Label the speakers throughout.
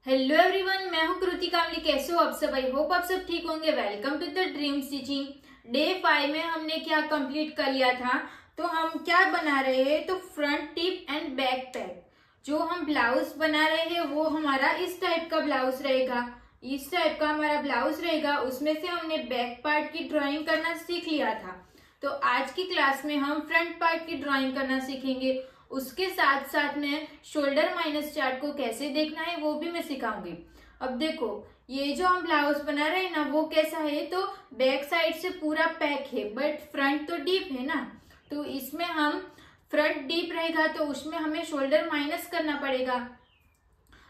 Speaker 1: Hello everyone, मैं हूं कृति कामली। कैसे हो आप सब? आई होप आप सब ठीक होंगे। Welcome to the dream stitching. Day 5 में हमने क्या कंप्लीट कर लिया था, तो हम क्या बना रहे हैं, तो front tip and back pack. जो हम ब्लाउज बना रहे हैं वो हमारा इस टाइप का ब्लाउज रहेगा, इस टाइप का हमारा ब्लाउज रहेगा। उसमें से हमने बैक पार्ट की ड्राइंग करना सीख लिया था, तो आज की क्लास में हम फ्रंट पार्ट की ड्राइंग करना सीखेंगे। उसके साथ साथ में शोल्डर माइनस चार्ट को कैसे देखना है वो भी मैं सिखाऊंगी। अब देखो, ये जो हम ब्लाउज बना रहे हैं ना, वो कैसा है, तो बैक साइड से पूरा पैक है बट फ्रंट तो डीप है ना, तो इसमें हम फ्रंट डीप रहेगा तो उसमें हमें शोल्डर माइनस करना पड़ेगा।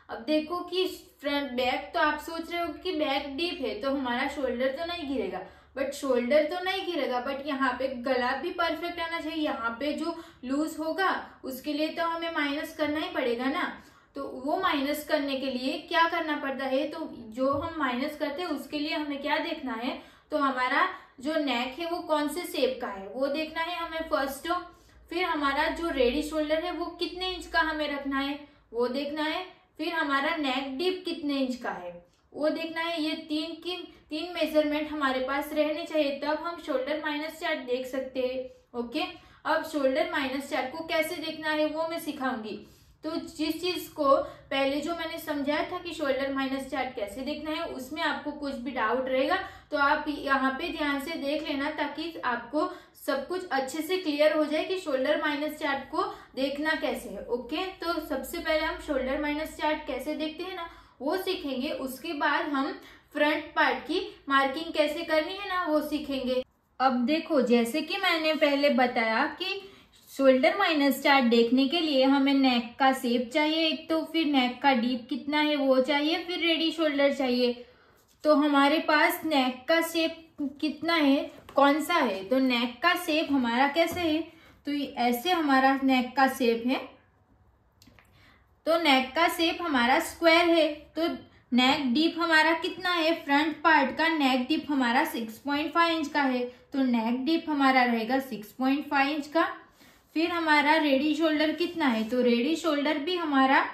Speaker 1: अब देखो कि फ्रंट बैक, तो आप सोच रहे हो कि बैक डीप है तो हमारा शोल्डर तो नहीं गिरेगा, बट शोल्डर तो नहीं गिरेगा, बट यहाँ पे गला भी परफेक्ट आना चाहिए। यहाँ पे जो लूज होगा उसके लिए तो हमें माइनस करना ही पड़ेगा ना। तो वो माइनस करने के लिए क्या करना पड़ता है, तो जो हम माइनस करते हैं उसके लिए हमें क्या देखना है, तो हमारा जो नेक है वो कौन से शेप का है वो देखना है हमें फर्स्ट। फिर हमारा जो रेडी शोल्डर है वो कितने इंच का हमें रखना है वो देखना है। फिर हमारा नेक डीप कितने इंच का है वो देखना है। ये तीन मेजरमेंट हमारे पास रहने चाहिए, तब हम शोल्डर माइनस चार्ट देख सकते हैं। ओके, अब शोल्डर माइनस चार्ट को कैसे देखना है वो मैं सिखाऊंगी। तो जिस चीज को पहले जो मैंने समझाया था कि शोल्डर माइनस चार्ट कैसे देखना है, उसमें आपको कुछ भी डाउट रहेगा तो आप यहाँ पे ध्यान से देख लेना, ताकि आपको सब कुछ अच्छे से क्लियर हो जाए कि शोल्डर माइनस चार्ट को देखना कैसे है। ओके, तो सबसे पहले हम शोल्डर माइनस चार्ट कैसे देखते हैं ना वो सीखेंगे। उसके बाद हम फ्रंट पार्ट की मार्किंग कैसे करनी है ना वो सीखेंगे। अब देखो, जैसे कि मैंने पहले बताया कि शोल्डर माइनस चार्ट देखने के लिए हमें नेक का शेप चाहिए एक, तो फिर नेक का डीप कितना है वो चाहिए, फिर रेडी शोल्डर चाहिए। तो हमारे पास नेक का शेप कितना है, कौन सा है, तो नेक का शेप हमारा कैसे है, तो ऐसे हमारा नेक का शेप है। तो नेक का शेप हमारा स्क्वायर है। तो नेक डीप हमारा कितना है, फ्रंट पार्ट का नेक डीप हमारा 6.5 इंच का है, तो नेक डीप हमारा रहेगा 6.5 इंच का। फिर हमारा रेडी शोल्डर कितना है, तो रेडी शोल्डर भी हमारा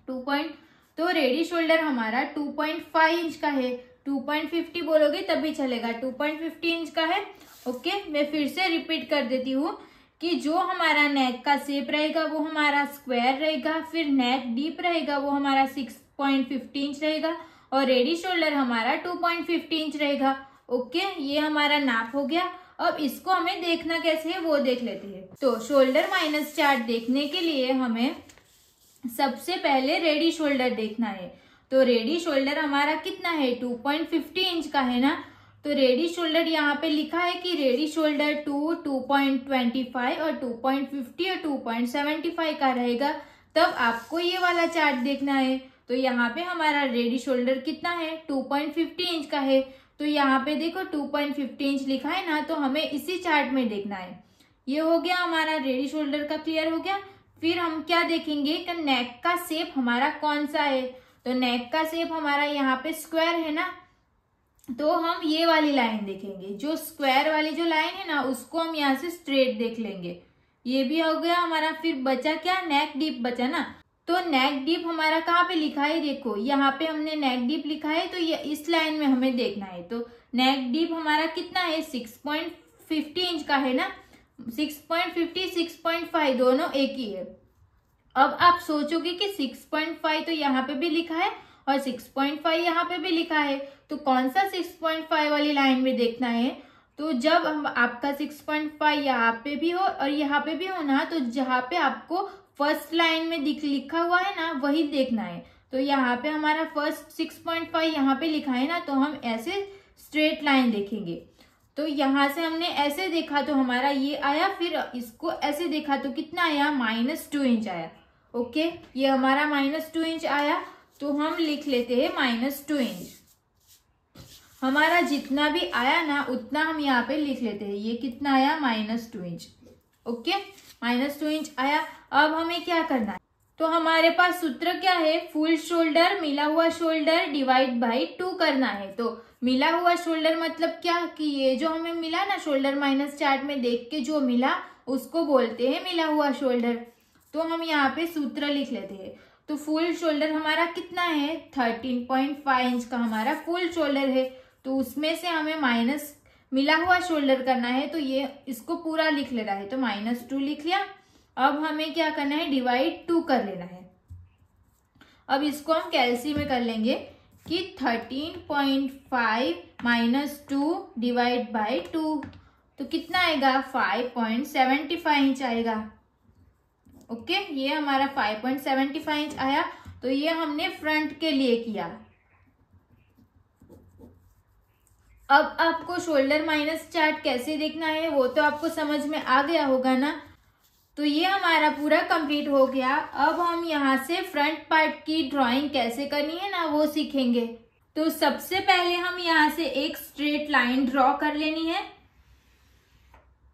Speaker 1: 2.5 इंच का है। 2.50 बोलोगे तभी चलेगा, 2.50 इंच का है। ओके, मैं फिर से रिपीट कर देती हूँ कि जो हमारा नेक का शेप रहेगा वो हमारा स्क्वायर रहेगा, फिर नेक डीप रहेगा वो हमारा 6.50 इंच रहेगा, और रेडी शोल्डर हमारा 2.50 इंच रहेगा। ओके, ये हमारा नाप हो गया। अब इसको हमें देखना कैसे है वो देख लेते हैं। तो शोल्डर माइनस चार्ट देखने के लिए हमें सबसे पहले रेडी शोल्डर देखना है। तो रेडी शोल्डर हमारा कितना है, 2.50 इंच का है ना। तो रेडी शोल्डर यहाँ पे लिखा है कि रेडी शोल्डर 2.25 और 2.50 और 2.75 का रहेगा, तब आपको ये वाला चार्ट देखना है। तो यहाँ पे हमारा रेडी शोल्डर कितना है, 2.50 इंच का है। तो यहाँ पे देखो 2.50 इंच लिखा है ना, तो हमें इसी चार्ट में देखना है। ये हो गया हमारा रेडी शोल्डर का, क्लियर हो गया। फिर हम क्या देखेंगे कि नेक का शेप हमारा कौन सा है, तो नेक का शेप हमारा यहाँ पे स्क्वायर है ना, तो हम ये वाली लाइन देखेंगे। जो स्क्वायर वाली जो लाइन है ना उसको हम यहाँ से स्ट्रेट देख लेंगे। ये भी हो गया हमारा। फिर बचा क्या, नेक डीप बचा ना। तो नेक डीप हमारा कहाँ पे लिखा है, देखो यहाँ पे हमने नेक डीप लिखा है, तो ये इस लाइन में हमें देखना है। तो नेक डीप हमारा कितना है, 6.50 इंच का है ना। 6.50 6.5 दोनों एक ही है। अब आप सोचोगे कि 6.5 तो यहाँ पे भी लिखा है और 6.5 यहाँ पे भी लिखा है, तो कौन सा 6.5 वाली लाइन में देखना है। तो जब हम आपका 6.5 यहाँ पे भी हो और यहाँ पे भी हो ना, तो जहाँ पे आपको फर्स्ट लाइन में लिखा हुआ है ना वही देखना है। तो यहाँ पे हमारा फर्स्ट 6.5 यहाँ पे लिखा है ना, तो हम ऐसे स्ट्रेट लाइन देखेंगे। तो यहाँ से हमने ऐसे देखा तो हमारा ये आया, फिर इसको ऐसे देखा तो कितना आया, -2 इंच आया। ओके, ये हमारा -2 इंच आया, तो हम लिख लेते हैं -2 इंच। हमारा जितना भी आया ना उतना हम यहाँ पे लिख लेते हैं। ये कितना आया, -2 इंच। ओके, -2 इंच आया। अब हमें क्या करना है, तो हमारे पास सूत्र क्या है, फुल शोल्डर मिला हुआ शोल्डर डिवाइड बाई 2 करना है। तो मिला हुआ शोल्डर मतलब क्या, कि ये जो हमें मिला ना शोल्डर माइनस चार्ट में देख के जो मिला उसको बोलते हैं मिला हुआ शोल्डर। तो हम यहाँ पे सूत्र लिख लेते हैं। तो फुल शोल्डर हमारा कितना है, 13.5 इंच का हमारा फुल शोल्डर है। तो उसमें से हमें माइनस मिला हुआ शोल्डर करना है, तो ये इसको पूरा लिख लेना है, तो -2 लिख लिया। अब हमें क्या करना है, डिवाइड 2 कर लेना है। अब इसको हम कैलसी में कर लेंगे कि 13.5 -2 डिवाइड बाई 2, तो कितना आएगा, 5.75 इंच आएगा। ओके, ये हमारा 5.75 इंच आया। तो ये हमने फ्रंट के लिए किया। अब आपको शोल्डर माइनस चार्ट कैसे देखना है वो तो आपको समझ में आ गया होगा ना। तो ये हमारा पूरा कंप्लीट हो गया। अब हम यहाँ से फ्रंट पार्ट की ड्राइंग कैसे करनी है ना वो सीखेंगे। तो सबसे पहले हम यहाँ से एक स्ट्रेट लाइन ड्रॉ कर लेनी है।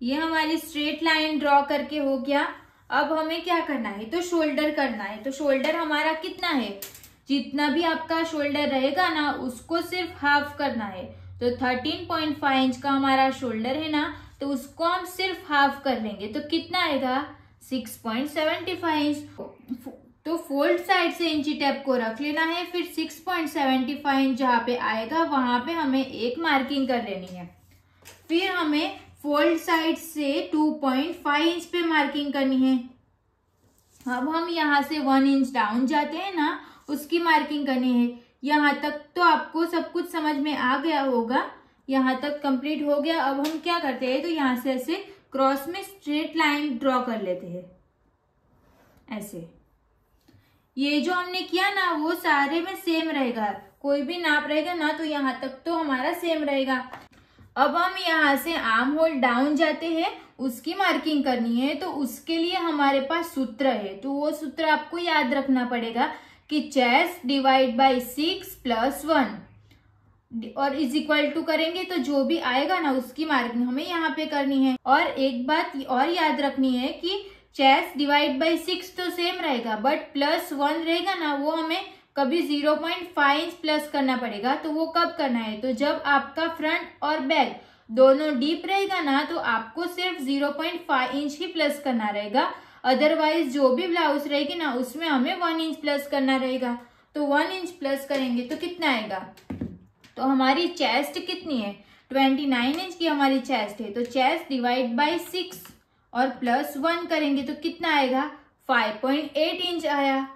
Speaker 1: ये हमारी स्ट्रेट लाइन ड्रॉ करके हो गया। अब हमें क्या करना है, तो शोल्डर करना है। तो शोल्डर हमारा कितना है, जितना भी आपका शोल्डर रहेगा ना उसको सिर्फ हाफ करना है। तो 13.5 इंच का हमारा शोल्डर है ना, तो उसको हम सिर्फ हाफ कर लेंगे। तो कितना आएगा, 6.75 इंच। तो फोल्ड साइड से इंची टेप को रख लेना है। फिर 6.75 इंच जहाँ पे आएगा वहां पे हमें एक मार्किंग कर लेनी है। फिर हमें फोल्ड साइड से 2.5 इंच पे मार्किंग करनी है। अब हम यहाँ से 1 इंच डाउन जाते हैं ना, उसकी मार्किंग करनी है। यहाँ तक तो आपको सब कुछ समझ में आ गया होगा, यहाँ तक कंप्लीट हो गया। अब हम क्या करते हैं, तो यहाँ से ऐसे क्रॉस में स्ट्रेट लाइन ड्रॉ कर लेते हैं ऐसे। ये जो हमने किया ना वो सारे में सेम रहेगा, कोई भी नाप रहेगा ना तो यहाँ तक तो हमारा सेम रहेगा। अब हम यहाँ से आर्म होल डाउन जाते हैं, उसकी मार्किंग करनी है। तो उसके लिए हमारे पास सूत्र है, तो वो सूत्र आपको याद रखना पड़ेगा कि चेस्ट डिवाइड बाई 6 + 1 और इज इक्वल टू करेंगे तो जो भी आएगा ना उसकी मार्किंग हमें यहाँ पे करनी है। और एक बात और याद रखनी है कि चेस्ट डिवाइड बाई 6 तो सेम रहेगा, बट +1 रहेगा ना वो हमें कभी 0.5 इंच प्लस करना पड़ेगा। तो वो कब करना है, तो जब आपका फ्रंट और बैक दोनों डीप रहेगा ना तो आपको सिर्फ 0.5 इंच ही प्लस करना रहेगा। अदरवाइज जो भी ब्लाउज रहेगी ना उसमें हमें 1 इंच प्लस करना रहेगा। तो 1 इंच प्लस करेंगे तो कितना आएगा, तो हमारी चेस्ट कितनी है, 29 इंच की हमारी चेस्ट है। तो चेस्ट डिवाइड बाई 6 और +1 करेंगे तो कितना आएगा, 5.8 इंच आया।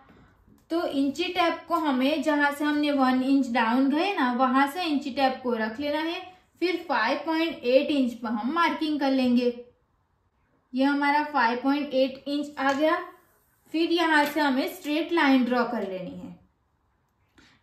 Speaker 1: तो इंची टेप को हमें जहां से हमने 1 इंच डाउन गए ना वहां से इंची टेप को रख लेना है। फिर 5.8 इंच पर हम मार्किंग कर लेंगे। ये हमारा 5.8 इंच आ गया। फिर यहाँ से हमें स्ट्रेट लाइन ड्रॉ कर लेनी है।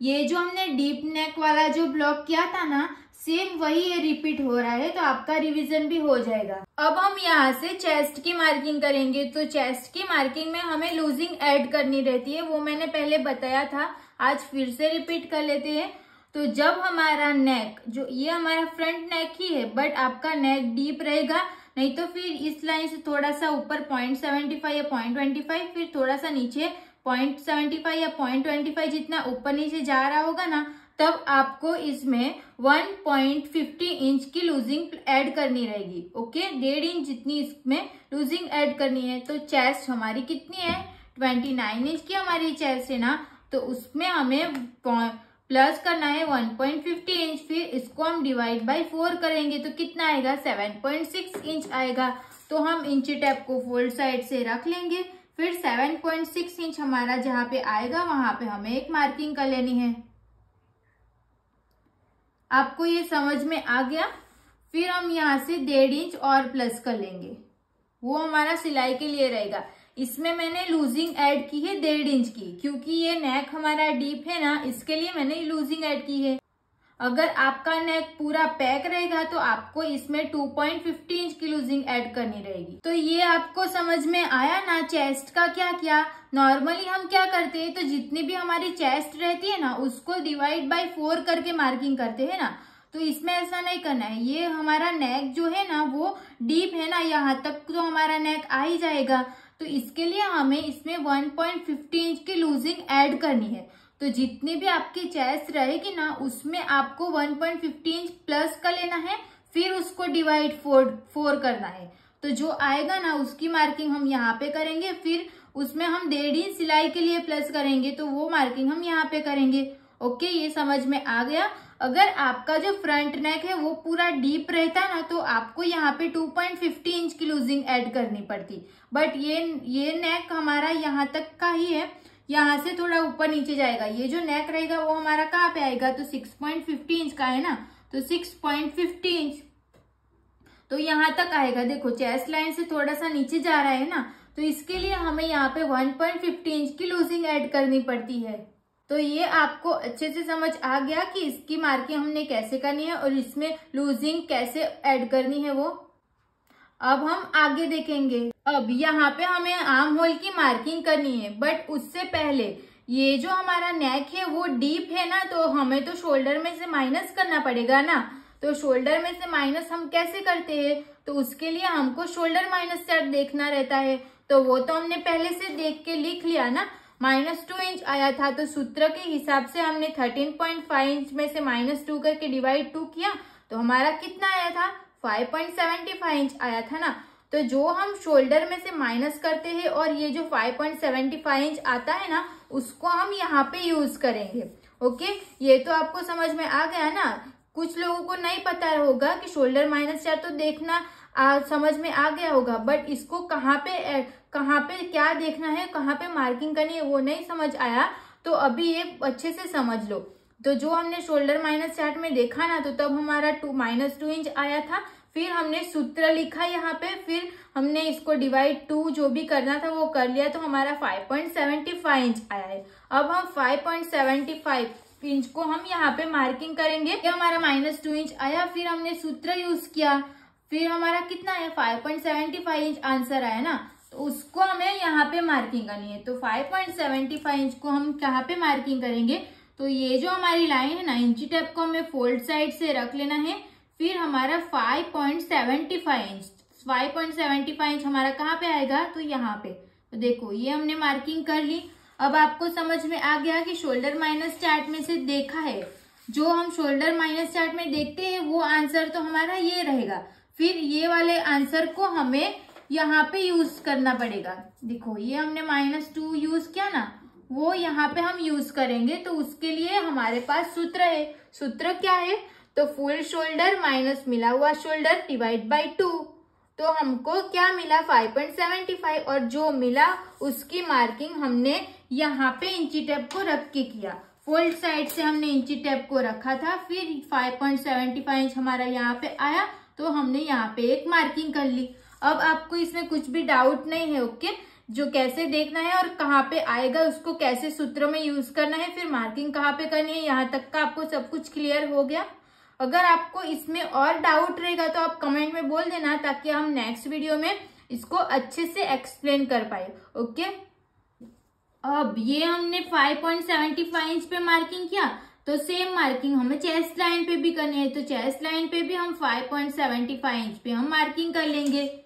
Speaker 1: ये जो हमने डीप नेक वाला जो ब्लॉक किया था ना सेम वही ये रिपीट हो रहा है, तो आपका रिवीजन भी हो जाएगा। अब हम यहाँ से चेस्ट की मार्किंग करेंगे। तो चेस्ट की मार्किंग में हमें लूजिंग ऐड करनी रहती है, वो मैंने पहले बताया था, आज फिर से रिपीट कर लेते हैं। तो जब हमारा नेक, जो ये हमारा फ्रंट नेक ही है बट आपका नेक डीप रहेगा, नहीं तो फिर इस लाइन से थोड़ा सा ऊपर 0.75 या 0.25, फिर थोड़ा सा नीचे 0.75 या 0.25 जितना ऊपर नीचे जा रहा होगा ना, तब आपको इसमें 1.50 इंच की लूजिंग ऐड करनी रहेगी। ओके, 1.5 इंच जितनी इसमें लूजिंग ऐड करनी है। तो चेस्ट हमारी कितनी है, 29 इंच की हमारी चेस्ट है ना, तो उसमें हमें प्लस करना है 1.50 इंच। फिर इसको हम डिवाइड बाई 4 करेंगे तो कितना आएगा, 7.6 इंच आएगा। तो हम इंची टेप को फोल्ड साइड से रख लेंगे। फिर 7.6 इंच हमारा जहाँ पे आएगा वहां पे हमें एक मार्किंग कर लेनी है। आपको ये समझ में आ गया। फिर हम यहाँ से 1.5 इंच और प्लस कर लेंगे, वो हमारा सिलाई के लिए रहेगा। इसमें मैंने लूजिंग ऐड की है 1.5 इंच की, क्योंकि ये नेक हमारा डीप है ना, इसके लिए मैंने लूजिंग ऐड की है। अगर आपका नेक पूरा पैक रहेगा तो आपको इसमें 2.50 इंच की लूजिंग ऐड करनी रहेगी। तो ये आपको समझ में आया ना। चेस्ट का क्या किया, नॉर्मली हम क्या करते हैं, तो जितनी भी हमारी चेस्ट रहती है ना उसको डिवाइड बाय 4 करके मार्किंग करते हैं ना, तो इसमें ऐसा नहीं करना है। ये हमारा नेक जो है ना वो डीप है ना, यहाँ तक तो हमारा नेक आ ही जाएगा। तो इसके लिए हमें इसमें 1.50 इंच की लूजिंग ऐड करनी है। तो जितनी भी आपकी चेस्ट रहेगी ना उसमें आपको 1.50 इंच प्लस कर लेना है, फिर उसको डिवाइड 4 करना है। तो जो आएगा ना उसकी मार्किंग हम यहाँ पे करेंगे। फिर उसमें हम 1.5 इंच सिलाई के लिए प्लस करेंगे, तो वो मार्किंग हम यहाँ पे करेंगे। ओके, ये समझ में आ गया। अगर आपका जो फ्रंट नेक है वो पूरा डीप रहता ना तो आपको यहाँ पे 2.50 इंच की लूजिंग ऐड करनी पड़ती, बट ये नेक हमारा यहाँ तक का ही है, यहाँ से थोड़ा ऊपर नीचे जाएगा। ये जो नेक रहेगा वो हमारा कहाँ पे आएगा, तो 6.50 इंच का है ना, तो 6.50 इंच तो यहाँ तक आएगा। देखो चेस्ट लाइन से थोड़ा सा नीचे जा रहा है ना, तो इसके लिए हमें यहाँ पे 1.50 इंच की लूजिंग ऐड करनी पड़ती है। तो ये आपको अच्छे से समझ आ गया कि इसकी मार्किंग हमने कैसे करनी है और इसमें लूजिंग कैसे ऐड करनी है वो। अब हम आगे देखेंगे। अब यहाँ पे हमें आर्म होल की मार्किंग करनी है, बट उससे पहले ये जो हमारा नेक है वो डीप है ना, तो हमें तो शोल्डर में से माइनस करना पड़ेगा ना। तो शोल्डर में से माइनस हम कैसे करते हैं, तो उसके लिए हमको शोल्डर माइनस सेट देखना रहता है। तो वो तो हमने पहले से देख के लिख लिया ना, -2 इंच आया था, तो सूत्र के हिसाब से हमने 13.5 इंच में से -2 करके डिवाइड 2 किया, तो हमारा कितना आया था, 5.75 इंच आया था ना। तो जो हम शोल्डर में से माइनस करते हैं और ये जो 5.75 इंच आता है ना, उसको हम यहाँ पे यूज करेंगे। ओके, ये तो आपको समझ में आ गया ना। कुछ लोगों को नहीं पता होगा कि शोल्डर माइनस चार तो देखना समझ में आ गया होगा, बट इसको कहाँ पे क्या देखना है, कहाँ पे मार्किंग करनी है वो नहीं समझ आया, तो अभी ये अच्छे से समझ लो। तो जो हमने शोल्डर माइनस चार्ट में देखा ना, तो तब हमारा -2 इंच आया था, फिर हमने सूत्र लिखा यहाँ पे, फिर हमने इसको डिवाइड 2 जो भी करना था वो कर लिया, तो हमारा 5.75 इंच आया है। अब हम 5.75 इंच को हम यहाँ पे मार्किंग करेंगे। ये हमारा -2 इंच आया, फिर हमने सूत्र यूज किया, फिर हमारा कितना है 5.75 इंच आंसर आया ना, तो उसको हमें यहाँ पे मार्किंग करनी है। तो 5.75 इंच को हम कहाँ पे मार्किंग करेंगे, तो ये जो हमारी लाइन है ना, इंची टेप को हमें फोल्ड साइड से रख लेना है। फिर हमारा 5.75 इंच हमारा कहाँ पे आएगा, तो यहाँ पे। तो देखो ये हमने मार्किंग कर ली। अब आपको समझ में आ गया कि शोल्डर माइनस चार्ट में से देखा है, जो हम शोल्डर माइनस चार्ट में देखते हैं वो आंसर तो हमारा ये रहेगा। फिर ये वाले आंसर को हमें यहाँ पे यूज करना पड़ेगा। देखो ये हमने -2 यूज किया ना, वो यहाँ पे हम यूज करेंगे। तो उसके लिए हमारे पास सूत्र है। सूत्र क्या है, तो फुल शोल्डर माइनस मिला हुआ शोल्डर डिवाइड बाय 2। तो हमको क्या मिला 5.75, और जो मिला उसकी मार्किंग हमने यहाँ पे इंची टेप को रख के किया। फोल्ड साइड से हमने इंची टेप को रखा था, फिर 5.75 इंच हमारा यहाँ पे आया, तो हमने यहाँ पे एक मार्किंग कर ली। अब आपको इसमें कुछ भी डाउट नहीं है। ओके, जो कैसे देखना है और कहाँ पे आएगा, उसको कैसे सूत्र में यूज करना है, फिर मार्किंग कहाँ पे करनी है, यहाँ तक का आपको सब कुछ क्लियर हो गया। अगर आपको इसमें और डाउट रहेगा तो आप कमेंट में बोल देना, ताकि हम नेक्स्ट वीडियो में इसको अच्छे से एक्सप्लेन कर पाए। ओके, अब ये हमने 5.75 इंच पे मार्किंग किया, तो सेम मार्किंग हमें चेस्ट लाइन पे भी करनी है। तो चेस्ट लाइन पे भी हम 5.75 इंच पे हम मार्किंग कर लेंगे।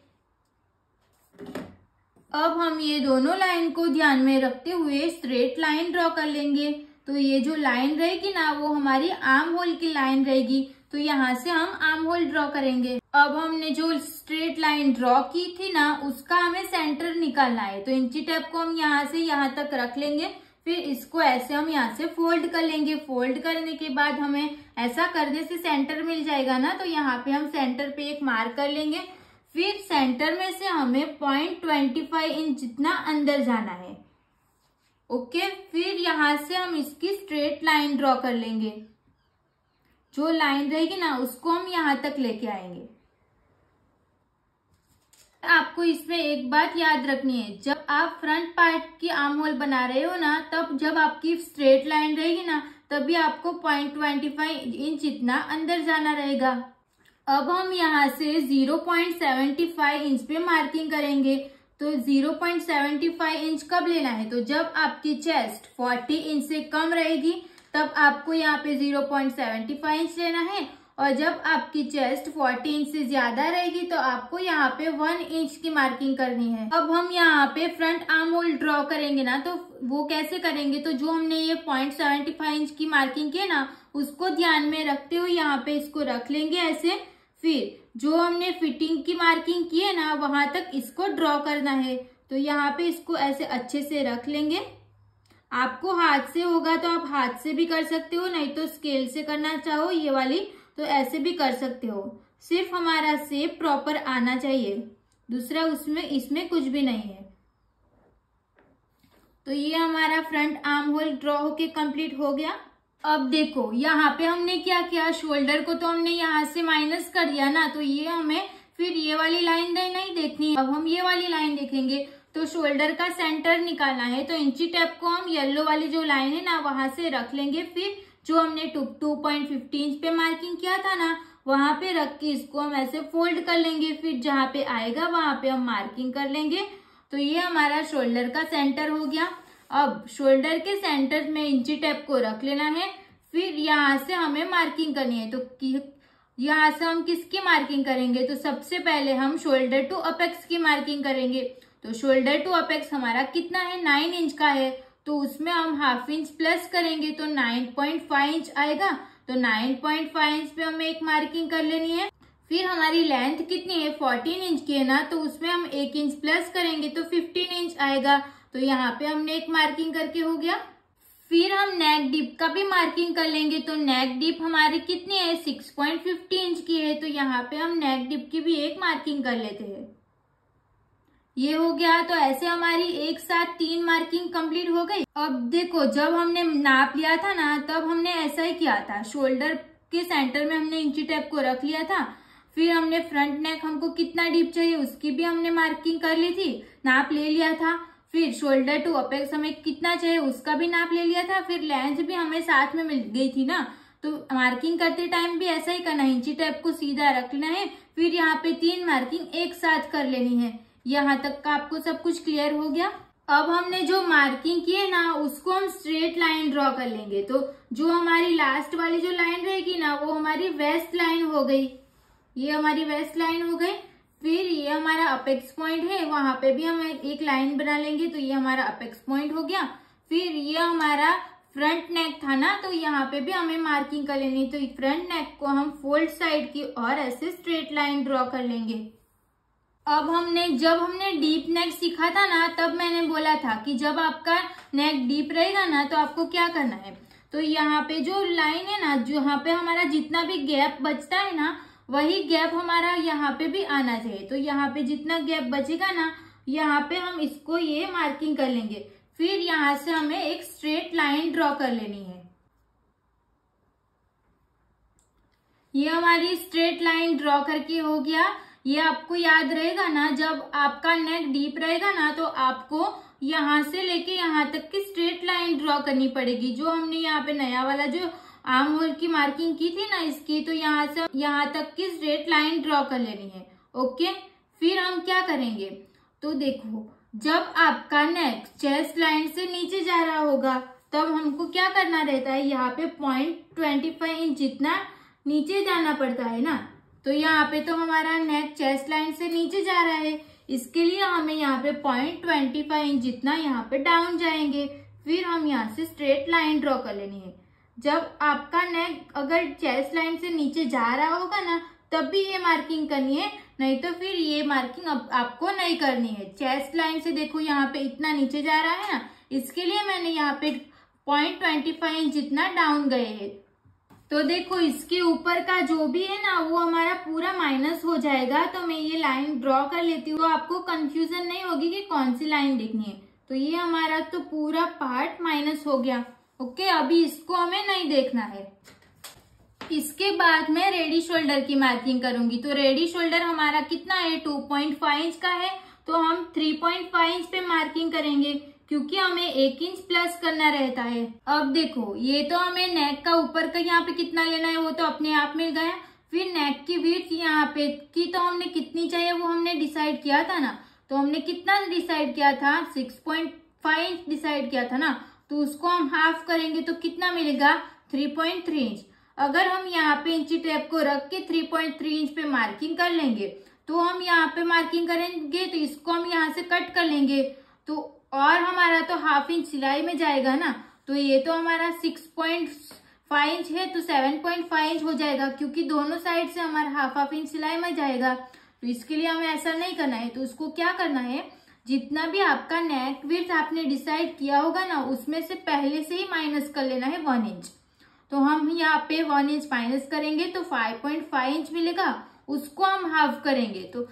Speaker 1: अब हम ये दोनों लाइन को ध्यान में रखते हुए स्ट्रेट लाइन ड्रॉ कर लेंगे। तो ये जो लाइन रहेगी ना, वो हमारी आर्म होल की लाइन रहेगी। तो यहाँ से हम आर्म होल ड्रॉ करेंगे। अब हमने जो स्ट्रेट लाइन ड्रॉ की थी ना, उसका हमें सेंटर निकालना है। तो इंची टेप को हम यहाँ से यहाँ तक रख लेंगे, फिर इसको ऐसे हम यहाँ से फोल्ड कर लेंगे। फोल्ड करने के बाद हमें ऐसा करने से सेंटर मिल जाएगा ना, तो यहाँ पे हम सेंटर पे एक मार्क कर लेंगे। फिर सेंटर में से हमें 0.25 इंच जितना अंदर जाना है। ओके, फिर यहाँ से हम इसकी स्ट्रेट लाइन ड्रॉ कर लेंगे। जो लाइन रहेगी ना, उसको हम यहाँ तक लेके आएंगे। आपको इसमें एक बात याद रखनी है, जब आप फ्रंट पार्ट की आर्म होल बना रहे हो ना, तब जब आपकी स्ट्रेट लाइन रहेगी ना, तभी आपको 0.25 इंच इतना अंदर जाना रहेगा। अब हम यहाँ से 0.75 इंच पे मार्किंग करेंगे। तो 0.75 इंच कब लेना है, तो जब आपकी चेस्ट 40 इंच से कम रहेगी, तब आपको यहाँ पे 0.75 इंच लेना है। और जब आपकी चेस्ट 40 इंच से ज्यादा रहेगी, तो आपको यहाँ पे 1 इंच की मार्किंग करनी है। अब हम यहाँ पे फ्रंट आर्म होल ड्रॉ करेंगे ना, तो वो कैसे करेंगे, तो जो हमने ये 0.75 इंच की मार्किंग की है ना, उसको ध्यान में रखते हुए यहाँ पे इसको रख लेंगे ऐसे। फिर जो हमने फिटिंग की मार्किंग की है ना, वहां तक इसको ड्रॉ करना है। तो यहाँ पे इसको ऐसे अच्छे से रख लेंगे। आपको हाथ से होगा तो आप हाथ से भी कर सकते हो, नहीं तो स्केल से करना चाहो ये वाली तो ऐसे भी कर सकते हो। सिर्फ हमारा शेप प्रॉपर आना चाहिए, दूसरा उसमें इसमें कुछ भी नहीं है। तो ये हमारा फ्रंट आर्म होल ड्रॉ होके कंप्लीट हो गया। अब देखो यहाँ पे हमने क्या किया, शोल्डर को तो हमने यहाँ से माइनस कर दिया ना, तो ये हमें फिर ये वाली लाइन नहीं देखनी। अब हम ये वाली लाइन देखेंगे। तो शोल्डर का सेंटर निकालना है, तो इंची टेप को हम येलो वाली जो लाइन है ना वहां से रख लेंगे। फिर जो हमने 2.50 इंच पे मार्किंग किया था ना वहां पे रख के इसको हम ऐसे फोल्ड कर लेंगे। फिर जहाँ पे आएगा वहां पे हम मार्किंग कर लेंगे। तो ये हमारा शोल्डर का सेंटर हो गया। अब शोल्डर के सेंटर में इंची टेप को रख लेना है। फिर यहाँ से हमें मार्किंग करनी है। तो यहाँ से हम किसकी मार्किंग करेंगे, तो सबसे पहले हम शोल्डर टू अपेक्स की मार्किंग करेंगे। तो शोल्डर टू अपेक्स हमारा कितना है, 9 इंच का है, तो उसमें हम हाफ इंच प्लस करेंगे तो 9.5 इंच आएगा। तो 9.5 इंच पे हमें एक मार्किंग कर लेनी है। फिर हमारी लेंथ कितनी है, 14 इंच की है ना, तो उसमें हम 1 इंच प्लस करेंगे तो 15 इंच आएगा। तो यहाँ पे हमने एक मार्किंग करके हो गया। फिर हम नेक डीप का भी मार्किंग कर लेंगे। तो नेक डीप हमारी कितनी है, 6.50 इंच की है, तो यहाँ पे हम नेक डीप की भी एक मार्किंग कर लेते हैं। ये हो गया। तो ऐसे हमारी एक साथ 3 मार्किंग कंप्लीट हो गई। अब देखो जब हमने नाप लिया था ना तब हमने ऐसा ही किया था, शोल्डर के सेंटर में हमने इंची टेप को रख लिया था। फिर हमने फ्रंट नेक हमको कितना डीप चाहिए उसकी भी हमने मार्किंग कर ली थी, नाप ले लिया था। फिर शोल्डर टू अपेक्स हमें कितना चाहिए उसका भी नाप ले लिया था। फिर लेंथ भी हमें साथ में मिल गई थी ना, तो मार्किंग करते टाइम भी ऐसा ही करना है, इंची टेप को सीधा रखना है। फिर यहाँ पे 3 मार्किंग एक साथ कर लेनी है। यहाँ तक का आपको सब कुछ क्लियर हो गया। अब हमने जो मार्किंग की है ना उसको हम स्ट्रेट लाइन ड्रॉ कर लेंगे। तो जो हमारी लास्ट वाली जो लाइन रहेगी ना वो हमारी वेस्ट लाइन हो गई, ये हमारी वेस्ट लाइन हो गई। फिर ये हमारा अपेक्स पॉइंट है, वहां पे भी हम एक लाइन बना लेंगे, तो ये हमारा अपेक्स पॉइंट हो गया। फिर ये हमारा फ्रंट नेक था ना, तो यहाँ पे भी हमें मार्किंग कर लेनी। तो फ्रंट नेक को हम फोल्ड साइड की और ऐसे स्ट्रेट लाइन ड्रॉ कर लेंगे। अब जब हमने डीप नेक सीखा था ना तब मैंने बोला था कि जब आपका नेक डीप रहेगा ना तो आपको क्या करना है, तो यहाँ पे जो लाइन है ना, जहाँ पे हमारा जितना भी गैप बचता है ना वही गैप हमारा यहाँ पे भी आना चाहिए। तो यहाँ पे जितना गैप बचेगा ना यहाँ पे हम इसको ये मार्किंग कर लेंगे। फिर यहाँ से हमें एक स्ट्रेट लाइन ड्रॉ कर लेनी है। ये हमारी स्ट्रेट लाइन ड्रॉ करके हो गया। ये आपको याद रहेगा ना, जब आपका नेक डीप रहेगा ना तो आपको यहाँ से लेके यहाँ तक की स्ट्रेट लाइन ड्रॉ करनी पड़ेगी। जो हमने यहाँ पे नया वाला जो आर्म होल की मार्किंग की थी ना इसकी, तो यहाँ से यहाँ तक की स्ट्रेट लाइन ड्रॉ कर लेनी है। ओके, फिर हम क्या करेंगे, तो देखो जब आपका नेक चेस्ट लाइन से नीचे जा रहा होगा तब हमको क्या करना रहता है, यहाँ पे 0.25 इंच जितना नीचे जाना पड़ता है ना। तो यहाँ पे तो हमारा नेक चेस्ट लाइन से नीचे जा रहा है, इसके लिए हमें यहाँ पे 0.25 इंच जितना यहाँ पे डाउन जाएंगे। फिर हम यहाँ से स्ट्रेट लाइन ड्रॉ कर लेनी है। जब आपका नेक अगर चेस्ट लाइन से नीचे जा रहा होगा ना तब भी ये मार्किंग करनी है, नहीं तो फिर ये मार्किंग अब आपको नहीं करनी है। चेस्ट लाइन से देखो यहाँ पे इतना नीचे जा रहा है ना, इसके लिए मैंने यहाँ पे 0.25 इंच जितना डाउन गए हैं। तो देखो इसके ऊपर का जो भी है ना वो हमारा पूरा माइनस हो जाएगा। तो मैं ये लाइन ड्रॉ कर लेती हूँ, तो आपको कंफ्यूजन नहीं होगी कि कौन सी लाइन देखनी है। तो ये हमारा तो पूरा पार्ट माइनस हो गया। ओके, अभी इसको हमें नहीं देखना है। इसके बाद मैं रेडी शोल्डर की मार्किंग करूंगी। तो रेडी शोल्डर हमारा कितना है, 2.5 इंच का है, तो हम 3.5 इंच पे मार्किंग करेंगे क्योंकि हमें 1 इंच प्लस करना रहता है। अब देखो ये तो हमें नेक का ऊपर का यहाँ पे कितना लेना है वो तो अपने आप मिल गया। फिर नेक की विड्थ यहाँ पे की तो हमने कितनी चाहिए वो हमने डिसाइड किया था ना, तो हमने कितना डिसाइड किया था, 6.5 इंच डिसाइड किया था ना, तो उसको हम हाफ करेंगे तो कितना मिलेगा, 3.3 इंच। अगर हम यहाँ पे इंची टेप को रख के 3.3 इंच पे मार्किंग कर लेंगे तो हम यहाँ पे मार्किंग करेंगे तो इसको हम यहाँ से कट कर लेंगे, तो और हमारा तो हाफ इंच सिलाई में जाएगा ना। तो ये तो हमारा 6.5 इंच है तो 7.5 इंच हो जाएगा क्योंकि दोनों साइड से हमारा हाफ इंच सिलाई में जाएगा। तो इसके लिए हमें ऐसा नहीं करना है, तो उसको क्या करना है, जितना भी आपका नेक विड्थ आपने डिसाइड किया होगा ना, उसमें से पहले से ही माइनस कर लेना है 1 इंच। तो हम यहाँ पे 1 इंच माइनस करेंगे तो 5.5 इंच मिलेगा, उसको हम हाफ करेंगे तो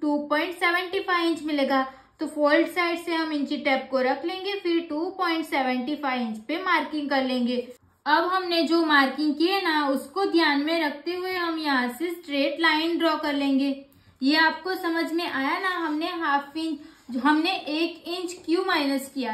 Speaker 1: 2.75 इंच मिलेगा। तो फोल्ड साइड से हम इंची टेप को रख लेंगे, फिर 2.75 इंच पे मार्किंग कर लेंगे। अब हमने जो मार्किंग की है ना, उसको ध्यान में रखते हुए हम यहाँ से स्ट्रेट लाइन ड्रॉ कर लेंगे। ये आपको समझ में आया ना, हमने 1 इंच क्यों माइनस किया।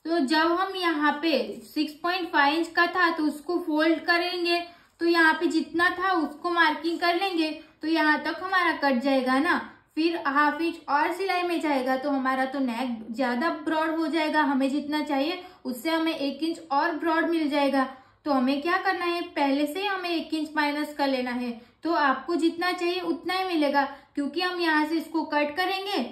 Speaker 1: तो जब हम यहाँ पे 6.5 इंच का था तो उसको फोल्ड करेंगे, तो यहाँ पे जितना था उसको मार्किंग कर लेंगे, तो यहाँ तक हमारा कट जाएगा ना। फिर हाफ इंच और सिलाई में जाएगा तो हमारा तो नेक ज्यादा ब्रॉड हो जाएगा, हमें जितना चाहिए उससे हमें 1 इंच और ब्रॉड मिल जाएगा। तो हमें क्या करना है, पहले से हमें 1 इंच माइनस कर लेना है, तो आपको जितना चाहिए उतना ही मिलेगा। क्योंकि हम यहाँ से इसको कट करेंगे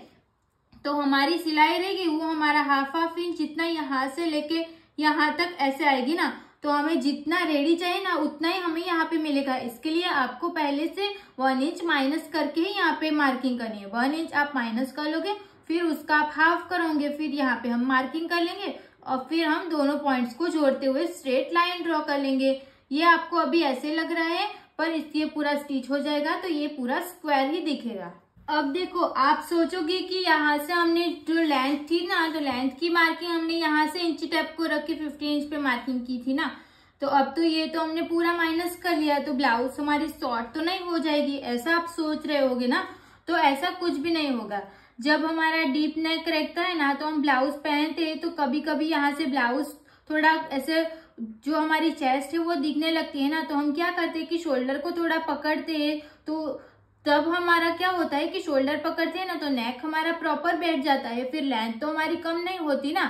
Speaker 1: तो हमारी सिलाई रहेगी वो हमारा हाफ इंच, जितना यहाँ से लेके यहाँ तक ऐसे आएगी ना, तो हमें जितना रेडी चाहिए ना उतना ही हमें यहाँ पे मिलेगा। इसके लिए आपको पहले से 1 इंच माइनस करके ही यहाँ पे मार्किंग करनी है। 1 इंच आप माइनस कर लोगे, फिर उसका आप हाफ करोगे, फिर यहाँ पे हम मार्किंग कर लेंगे और फिर हम दोनों पॉइंट्स को जोड़ते हुए स्ट्रेट लाइन ड्रॉ कर लेंगे। ये आपको अभी ऐसे लग रहा है, पर इसलिए पूरा स्टिच हो जाएगा तो ये पूरा स्क्वायर ही दिखेगा। अब देखो, आप सोचोगे कि यहाँ से हमने जो लेंथ थी ना, तो लेंथ की मार्किंग हमने यहाँ से इंची टेप को रख के 15 इंच पे मार्किंग की थी ना, तो अब तो ये तो हमने पूरा माइनस कर लिया, तो ब्लाउज हमारी शॉर्ट तो नहीं हो जाएगी, ऐसा आप सोच रहे होगे ना। तो ऐसा कुछ भी नहीं होगा। जब हमारा डीप नेक रहता है ना, तो हम ब्लाउज पहनते हैं तो कभी कभी यहाँ से ब्लाउज थोड़ा ऐसे जो हमारी चेस्ट है वो दिखने लगती है ना, तो हम क्या करते हैं कि शोल्डर को थोड़ा पकड़ते हैं, तो तब हमारा क्या होता है कि शोल्डर पकड़ते हैं ना तो नेक हमारा प्रॉपर बैठ जाता है, फिर लेंथ तो हमारी कम नहीं होती ना।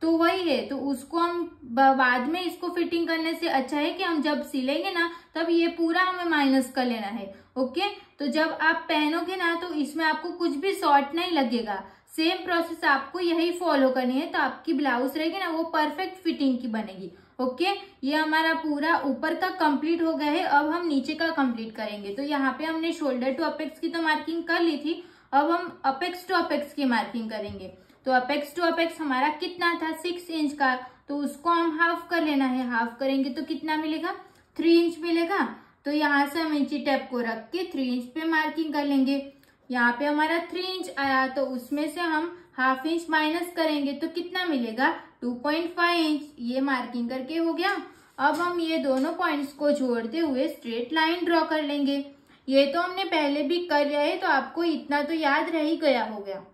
Speaker 1: तो वही है, तो उसको हम बाद में इसको फिटिंग करने से अच्छा है कि हम जब सिलेंगे ना तब ये पूरा हमें माइनस कर लेना है। ओके, तो जब आप पहनोगे ना तो इसमें आपको कुछ भी शॉर्ट नहीं लगेगा। सेम प्रोसेस आपको यही फॉलो करनी है, तो आपकी ब्लाउज रहेगी ना वो परफेक्ट फिटिंग की बनेगी। ओके, ये हमारा पूरा ऊपर का कंप्लीट हो गया है। अब हम नीचे का कंप्लीट करेंगे। तो यहाँ पे हमने शोल्डर टू अपेक्स की तो मार्किंग कर ली थी, अब हम अपेक्स टू अपेक्स की मार्किंग करेंगे। तो अपेक्स टू अपेक्स हमारा कितना था, 6 इंच का, तो उसको हम हाफ कर लेना है। हाफ करेंगे तो कितना मिलेगा, 3 इंच मिलेगा। तो यहाँ से हम इंची टेप को रख के 3 इंच पे मार्किंग कर लेंगे। यहाँ पे हमारा 3 इंच आया, तो उसमें से हम हाफ इंच माइनस करेंगे तो कितना मिलेगा, 2.5 इंच। ये मार्किंग करके हो गया। अब हम ये दोनों पॉइंट्स को जोड़ते हुए स्ट्रेट लाइन ड्रॉ कर लेंगे। ये तो हमने पहले भी कर लिया है, तो आपको इतना तो याद रह ही गया हो गया।